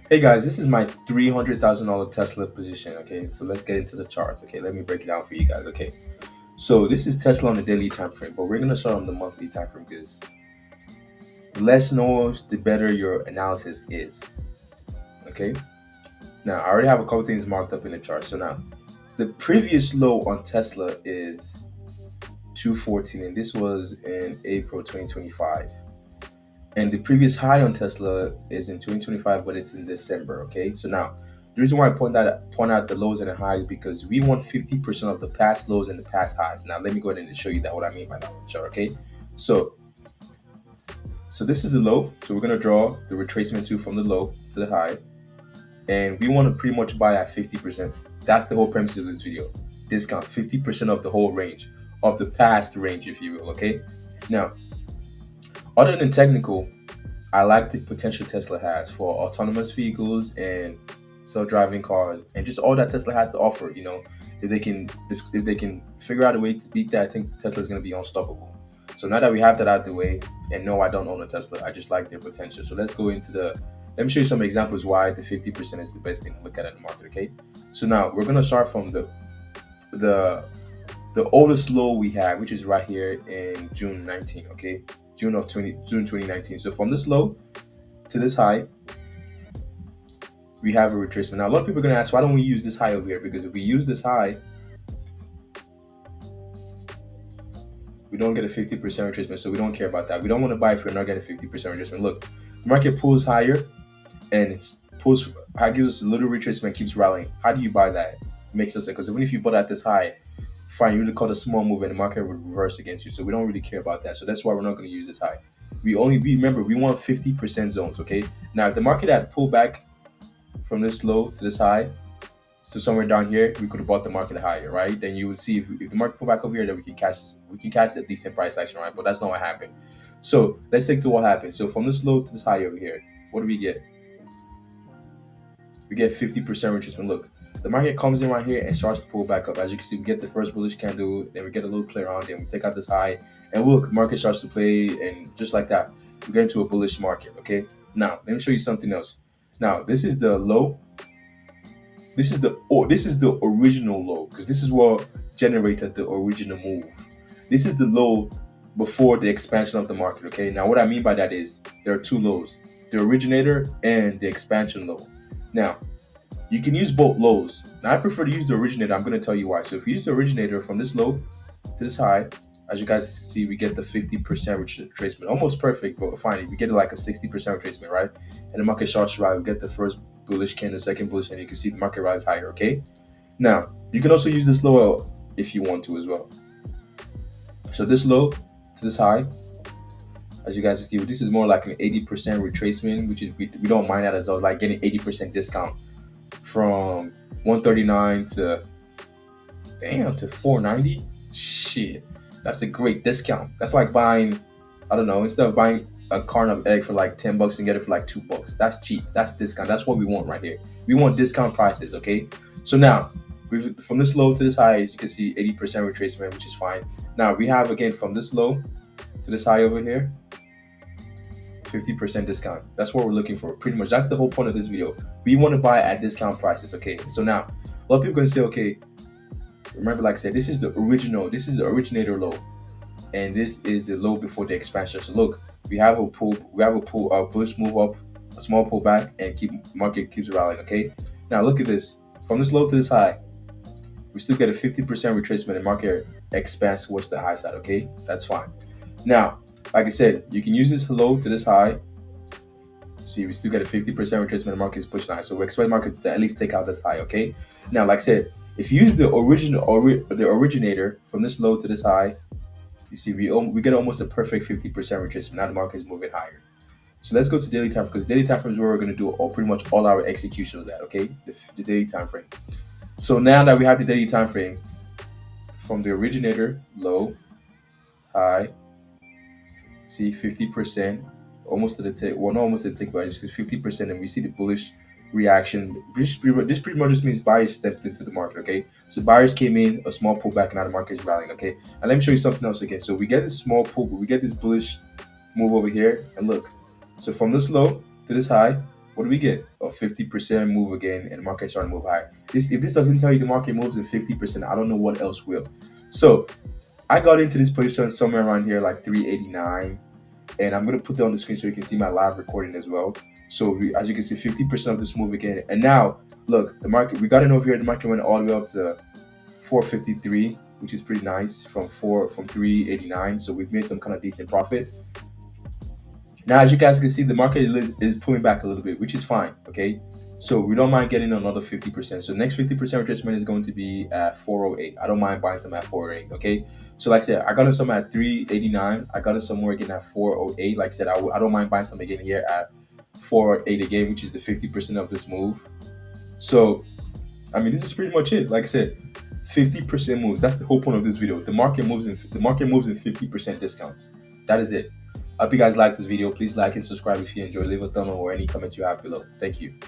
Hey guys, this is my $300,000 Tesla position. Okay, so let's get into the charts. Okay, let me break it down for you guys. Okay, so this is Tesla on the daily time frame, but we're gonna start on the monthly time frame because the less knows, the better your analysis is. Okay, now I already have a couple things marked up in the chart. So now the previous low on Tesla is 214, and this was in April 2025. And the previous high on Tesla is in 2025, but it's in December. Okay, so now the reason why I point out the lows and the highs because we want 50% of the past lows and the past highs. Now let me go ahead and show you that what I mean by that. Sure, okay. So this is the low. So we're gonna draw the retracement tool from the low to the high, and we want to pretty much buy at 50%. That's the whole premise of this video. Discount 50% of the whole range of the past range, if you will. Okay. Now, other than technical, I like the potential Tesla has for autonomous vehicles and self-driving cars and just all that Tesla has to offer. If they can figure out a way to beat that, I think Tesla is going to be unstoppable. So now that we have that out of the way, and no, I don't own a Tesla, I just like their potential. So let's go into the. Let me show you some examples why the 50% is the best thing to look at in the market. Okay, so now we're gonna start from the the oldest low we have, which is right here in June 19. Okay, June 2019. So from this low to this high, we have a retracement. Now, a lot of people are going to ask, why don't we use this high over here? Because if we use this high, we don't get a 50% retracement. So we don't care about that. We don't want to buy if we're not getting 50% retracement. Look, market pulls higher and pulls, gives us a little retracement, keeps rallying. How do you buy that? It makes sense because even if you bought at this high, fine, you would call a small move and the market would reverse against you. So we don't really care about that. So that's why we're not going to use this high. Remember, we want 50% zones, okay? Now, if the market had pulled back from this low to this high, so somewhere down here, we could have bought the market higher, right? Then you would see if the market pull back over here, then we can catch a decent price action, right? But that's not what happened. So let's take to what happened. So from this low to this high over here, what do we get? We get 50% retracement. Look, the market comes in right here and starts to pull back up. As you can see, we get the first bullish candle, then we get a little play around, then we take out this high, and look, the market starts to play, and just like that, we get into a bullish market. Okay. Now let me show you something else. Now this is the low. This is the original low because this is what generated the original move. This is the low before the expansion of the market. Okay. Now what I mean by that is there are two lows: the originator and the expansion low. Now you can use both lows. Now I prefer to use the originator. I'm going to tell you why. So if you use the originator from this low to this high, as you guys see, we get the 50% retracement, almost perfect, but fine. We get like a 60% retracement, right? And the market starts right. We get the first bullish candle, second bullish, and you can see the market rise higher. Okay. Now you can also use this low if you want to as well. So this low to this high, as you guys see, this is more like an 80% retracement, which is we don't mind that as well, like getting 80% discount from 139 to 490. Shit, that's a great discount. That's like buying, I don't know, instead of buying a carton of egg for like $10 and get it for like $2. That's cheap. That's discount. That's what we want right here. We want discount prices. Okay. So now from this low to this high, as you can see, 80% retracement, which is fine. Now we have again from this low to this high over here, 50% discount. That's what we're looking for. Pretty much. That's the whole point of this video. We want to buy at discount prices. Okay. So now a lot of people are going to say, okay, remember, like I said, this is the originator low, and this is the low before the expansion. So look, we have a bullish move up, a small pullback, and market keeps rallying. Okay. Now look at this. From this low to this high, we still get a 50% retracement, and market expands towards the high side. Okay, that's fine. Now, like I said, you can use this low to this high. See, we still get a 50% retracement. The market is pushing high, so we expect market to at least take out this high. Okay. Now, like I said, if you use the originator from this low to this high, you see we get almost a perfect 50% retracement. Now the market is moving higher. So let's go to daily time because daily time frame is where we're going to do pretty much all our executions at. Okay, the daily time frame. So now that we have the daily time frame from the originator low, high, see 50%, almost to the tick. Well, not almost to the tick, but just 50%, and we see the bullish reaction. This pretty much just means buyers stepped into the market. Okay, so buyers came in, a small pullback, and now the market is rallying. Okay, and let me show you something else again. So we get this small pull, we get this bullish move over here, and look. So from this low to this high, what do we get? A 50% move again, and the market starting to move higher. If this doesn't tell you the market moves in 50%, I don't know what else will. So I got into this position somewhere around here, like 389, and I'm gonna put that on the screen so you can see my live recording as well. So as you can see, 50% of this move again, and now look, the market, we got in over here. The market went all the way up to 453, which is pretty nice from 389. So we've made some kind of decent profit. Now, as you guys can see, the market is pulling back a little bit, which is fine. Okay, so we don't mind getting another 50%. So the next 50% retracement is going to be at 408. I don't mind buying some at 408. Okay, so like I said, I got some at 389. I got some more again at 408. Like I said, I don't mind buying some again here at 408 again, which is the 50% of this move. So I mean, this is pretty much it. Like I said, 50% moves. That's the whole point of this video. The market moves in 50% discounts. That is it. I hope you guys like this video. Please like and subscribe if you enjoy. Leave a thumb up or any comments you have below. Thank you.